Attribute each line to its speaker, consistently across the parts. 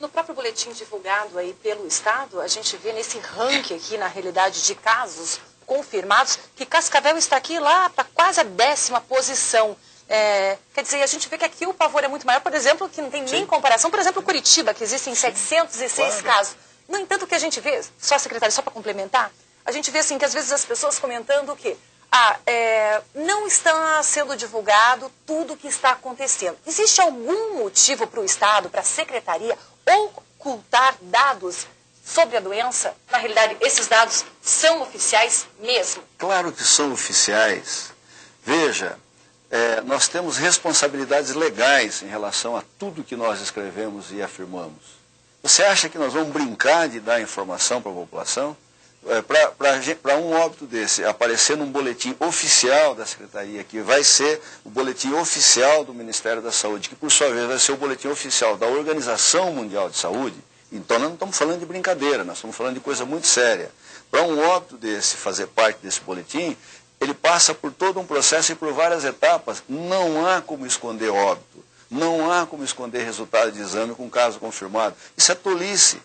Speaker 1: No próprio boletim divulgado aí pelo Estado, a gente vê nesse ranking aqui, na realidade, de casos confirmados, que Cascavel está aqui lá para quase a 10ª posição. Quer dizer, a gente vê que aqui o pavor é muito maior, por exemplo, que não tem nem comparação. Por exemplo, Curitiba, que existem 706 casos. No entanto, o que a gente vê, só secretário, só para complementar, a gente vê assim que às vezes as pessoas comentando que não está sendo divulgado tudo o que está acontecendo. Existe algum motivo para o Estado, para a Secretaria, ocultar dados sobre a doença? Na realidade, esses dados são oficiais mesmo?
Speaker 2: Claro que são oficiais. Veja, nós temos responsabilidades legais em relação a tudo que nós escrevemos e afirmamos. Você acha que nós vamos brincar de dar informação para a população? Para um óbito desse aparecer num boletim oficial da Secretaria, que vai ser o boletim oficial do Ministério da Saúde, que por sua vez vai ser o boletim oficial da Organização Mundial de Saúde, então nós não estamos falando de brincadeira, nós estamos falando de coisa muito séria. Para um óbito desse fazer parte desse boletim, ele passa por todo um processo e por várias etapas. Não há como esconder óbito, não há como esconder resultado de exame com caso confirmado. Isso é tolice,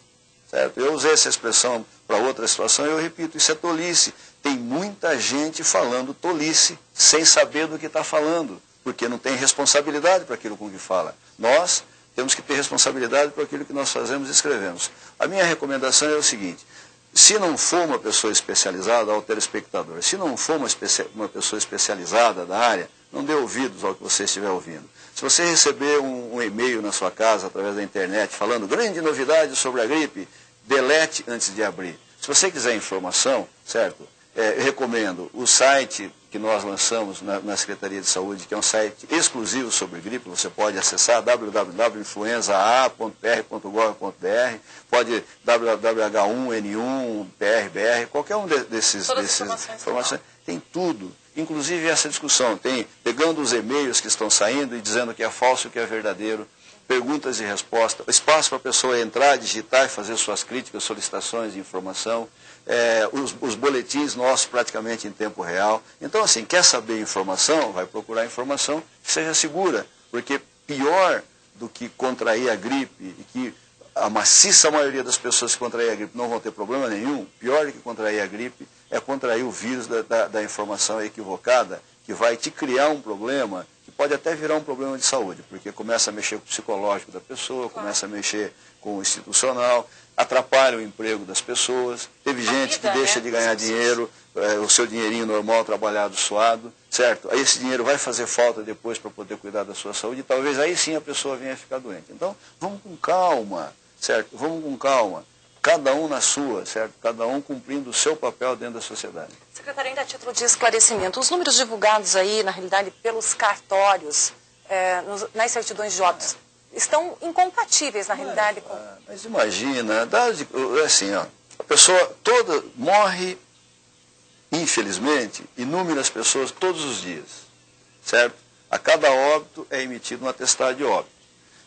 Speaker 2: certo? Eu usei essa expressão para outra situação e eu repito, isso é tolice. Tem muita gente falando tolice sem saber do que está falando, porque não tem responsabilidade para aquilo com que fala. Nós temos que ter responsabilidade por aquilo que nós fazemos e escrevemos. A minha recomendação é o seguinte: se não for uma pessoa especializada, ao telespectador, se não for uma pessoa especializada da área, não dê ouvidos ao que você estiver ouvindo. Se você receber um e-mail na sua casa, através da internet, falando grande novidade sobre a gripe, delete antes de abrir. Se você quiser informação, certo? Eu recomendo o site que nós lançamos na Secretaria de Saúde, que é um site exclusivo sobre gripe. Você pode acessar www.influenzaa.pr.gov.br, pode www.h1n1.pr.br, qualquer um desses informações. Tem tudo, inclusive essa discussão. Tem pegando os e-mails que estão saindo e dizendo o que é falso e o que é verdadeiro, perguntas e respostas, espaço para a pessoa entrar, digitar e fazer suas críticas, solicitações de informação, os boletins nossos praticamente em tempo real. Então, assim, quer saber informação, vai procurar informação que seja segura, porque pior do que contrair a gripe, e que a maciça maioria das pessoas que contrair a gripe não vão ter problema nenhum, pior do que contrair a gripe é contrair o vírus da informação equivocada, que vai te criar um problema, que pode até virar um problema de saúde, porque começa a mexer com o psicológico da pessoa, começa a mexer com o institucional, atrapalha o emprego das pessoas. Teve gente que deixa de ganhar dinheiro, o seu dinheirinho normal, trabalhado, suado, certo? Aí esse dinheiro vai fazer falta depois para poder cuidar da sua saúde, e talvez aí sim a pessoa venha a ficar doente. Então, vamos com calma, certo? Vamos com calma. Cada um na sua, certo? Cada um cumprindo o seu papel dentro da sociedade.
Speaker 1: Secretário, ainda a título de esclarecimento, os números divulgados aí, na realidade, pelos cartórios, nas certidões de óbitos, estão incompatíveis, na realidade, com...
Speaker 2: Mas imagina, assim, ó, a pessoa toda morre, infelizmente, inúmeras pessoas todos os dias, certo? A cada óbito é emitido um atestado de óbito.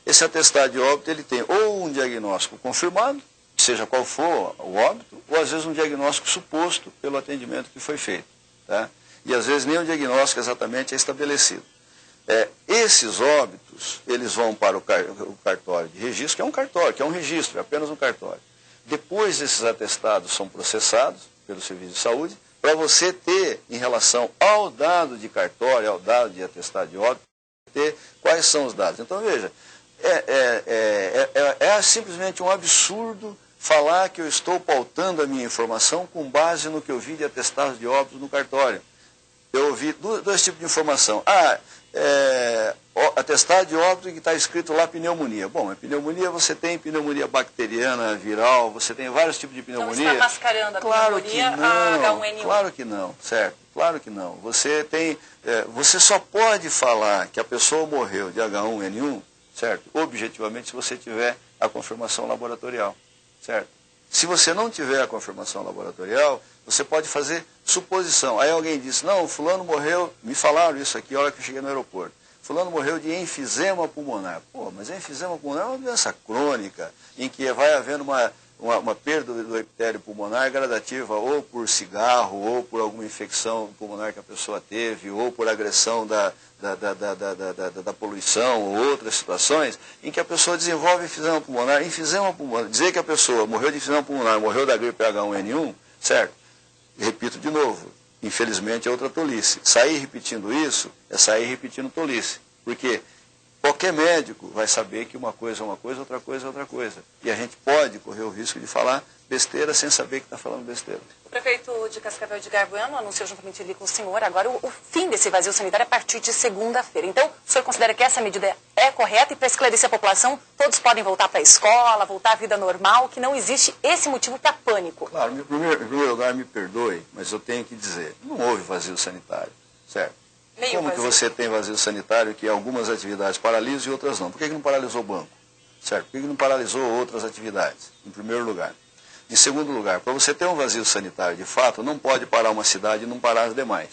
Speaker 2: Esse atestado de óbito, ele tem ou um diagnóstico confirmado, seja qual for o óbito, ou às vezes um diagnóstico suposto pelo atendimento que foi feito, tá? E às vezes nem o diagnóstico exatamente é estabelecido. Esses óbitos, eles vão para o cartório de registro, que é um cartório, que é um registro, é apenas um cartório. Depois esses atestados são processados pelo Serviço de Saúde, para você ter, em relação ao dado de cartório, ao dado de atestado de óbito, ter quais são os dados. Então, veja, simplesmente um absurdo falar que eu estou pautando a minha informação com base no que eu vi de atestados de óbito no cartório. Eu ouvi dois tipos de informação. Atestado de óbito que está escrito lá pneumonia. Bom, a pneumonia você tem pneumonia bacteriana, viral, você tem vários tipos de pneumonia.
Speaker 1: Então está mascarando a pneumonia, a H1N1.
Speaker 2: Claro que não, certo? Claro que não. Você só pode falar que a pessoa morreu de H1N1, certo? Objetivamente, se você tiver a confirmação laboratorial, certo? Se você não tiver a confirmação laboratorial, você pode fazer suposição. Aí alguém diz, não, fulano morreu, me falaram isso aqui a hora que eu cheguei no aeroporto. Fulano morreu de enfisema pulmonar. Pô, mas enfisema pulmonar é uma doença crônica, em que vai havendo uma perda do epitélio pulmonar gradativa ou por cigarro, ou por alguma infecção pulmonar que a pessoa teve, ou por agressão da poluição, ou outras situações, em que a pessoa desenvolve enfisema pulmonar. Enfisema pulmonar, dizer que a pessoa morreu de enfisema pulmonar, morreu da gripe H1N1, certo? Repito de novo, infelizmente é outra tolice. Sair repetindo isso é sair repetindo tolice. Por quê? Qualquer médico vai saber que uma coisa é uma coisa, outra coisa é outra coisa. E a gente pode correr o risco de falar besteira sem saber que está falando besteira.
Speaker 1: O prefeito de Cascavel, Edgar Bueno, anunciou juntamente ali com o senhor agora o fim desse vazio sanitário a partir de segunda-feira. Então, o senhor considera que essa medida é correta e para esclarecer a população, todos podem voltar para a escola, voltar à vida normal, que não existe esse motivo para pânico?
Speaker 2: Claro, em primeiro lugar, me perdoe, mas eu tenho que dizer, não houve vazio sanitário, certo? Como que você tem vazio sanitário que algumas atividades paralisam e outras não? Por que não paralisou o banco? Certo? Por que não paralisou outras atividades? Em primeiro lugar. Em segundo lugar, para você ter um vazio sanitário de fato, não pode parar uma cidade e não parar as demais.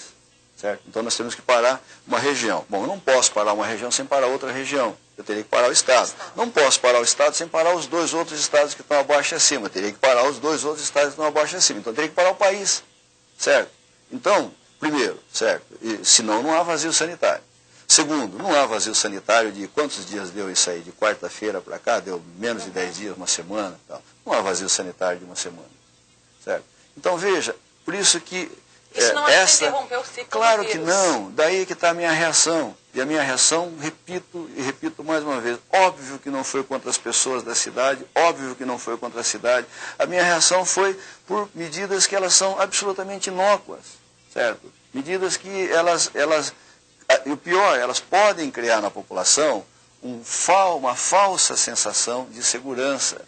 Speaker 2: Certo? Então nós temos que parar uma região. Bom, eu não posso parar uma região sem parar outra região. Eu teria que parar o Estado. Não posso parar o Estado sem parar os dois outros estados que estão abaixo e acima. Eu teria que parar os dois outros estados que estão abaixo e acima. Então eu teria que parar o país. Certo? Então, primeiro, certo? E, senão não há vazio sanitário. Segundo, não há vazio sanitário de quantos dias deu isso aí? De quarta-feira para cá, deu menos de 10 dias, uma semana. Tal. Não há vazio sanitário de uma semana. Certo? Então veja, por isso que
Speaker 1: isso não é interromper o ciclo.
Speaker 2: Claro que não, daí que está a minha reação. E a minha reação, repito mais uma vez, óbvio que não foi contra as pessoas da cidade, óbvio que não foi contra a cidade. A minha reação foi por medidas que elas são absolutamente inócuas, certo? Medidas que e o pior, elas podem criar na população uma falsa sensação de segurança.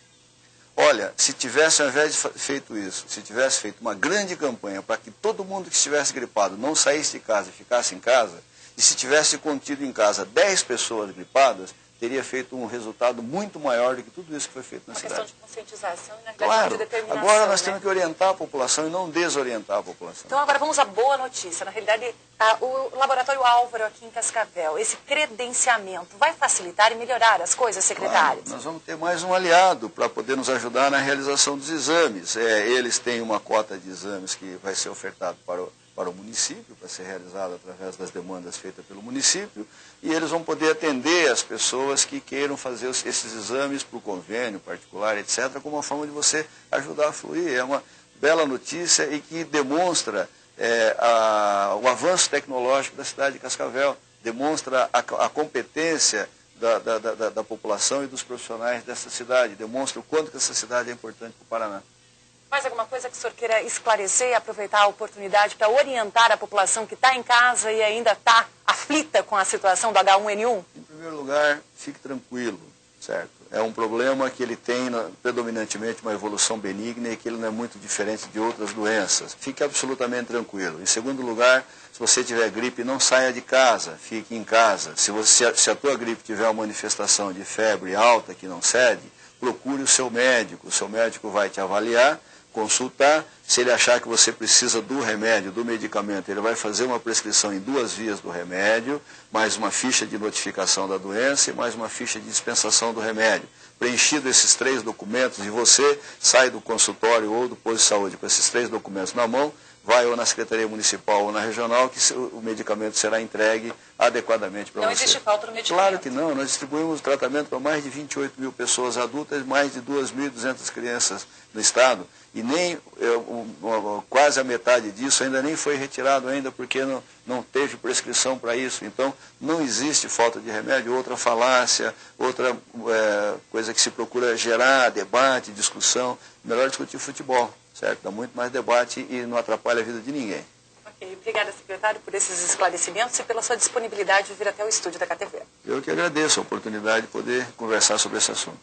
Speaker 2: Olha, se tivesse, ao invés de feito isso, se tivesse feito uma grande campanha para que todo mundo que estivesse gripado não saísse de casa e ficasse em casa, e se tivesse contido em casa 10 pessoas gripadas, teria feito um resultado muito maior do que tudo isso que foi feito na cidade.
Speaker 1: Uma questão de conscientização e, na verdade,
Speaker 2: claro,
Speaker 1: de determinação.
Speaker 2: Agora nós temos que orientar a população e não desorientar a população.
Speaker 1: Então agora vamos à boa notícia. Na realidade, o Laboratório Álvaro aqui em Cascavel, esse credenciamento vai facilitar e melhorar as coisas, secretário?
Speaker 2: Claro, nós vamos ter mais um aliado para poder nos ajudar na realização dos exames. Eles têm uma cota de exames que vai ser ofertado para o município, para ser realizado através das demandas feitas pelo município, e eles vão poder atender as pessoas que queiram fazer esses exames para o convênio particular, etc., como uma forma de você ajudar a fluir. É uma bela notícia e que demonstra o avanço tecnológico da cidade de Cascavel, demonstra a competência da população e dos profissionais dessa cidade, demonstra o quanto que essa cidade é importante para o Paraná.
Speaker 1: Mais alguma coisa que o senhor queira esclarecer e aproveitar a oportunidade para orientar a população que está em casa e ainda está aflita com a situação do H1N1?
Speaker 2: Em primeiro lugar, fique tranquilo, certo? É um problema que ele tem predominantemente uma evolução benigna e que ele não é muito diferente de outras doenças. Fique absolutamente tranquilo. Em segundo lugar, se você tiver gripe, não saia de casa, fique em casa. Se a tua gripe tiver uma manifestação de febre alta que não cede, procure o seu médico vai te avaliar, consultar, se ele achar que você precisa do remédio, do medicamento, ele vai fazer uma prescrição em 2 vias do remédio, mais uma ficha de notificação da doença e mais uma ficha de dispensação do remédio. Preenchido esses 3 documentos e você sai do consultório ou do posto de saúde com esses 3 documentos na mão, vai ou na Secretaria Municipal ou na Regional, que o medicamento será entregue adequadamente para você.
Speaker 1: Não existe falta no medicamento?
Speaker 2: Claro que não. Nós distribuímos o tratamento para mais de 28 mil pessoas adultas e mais de 2.200 crianças no Estado. E nem quase a metade disso ainda nem foi retirado ainda, porque não teve prescrição para isso. Então, não existe falta de remédio. Outra falácia, outra coisa que se procura gerar debate, discussão. Melhor discutir futebol. Certo? Dá muito mais debate e não atrapalha a vida de ninguém.
Speaker 1: Ok. Obrigada, secretário, por esses esclarecimentos e pela sua disponibilidade de vir até o estúdio da KTV.
Speaker 2: Eu que agradeço a oportunidade de poder conversar sobre esse assunto.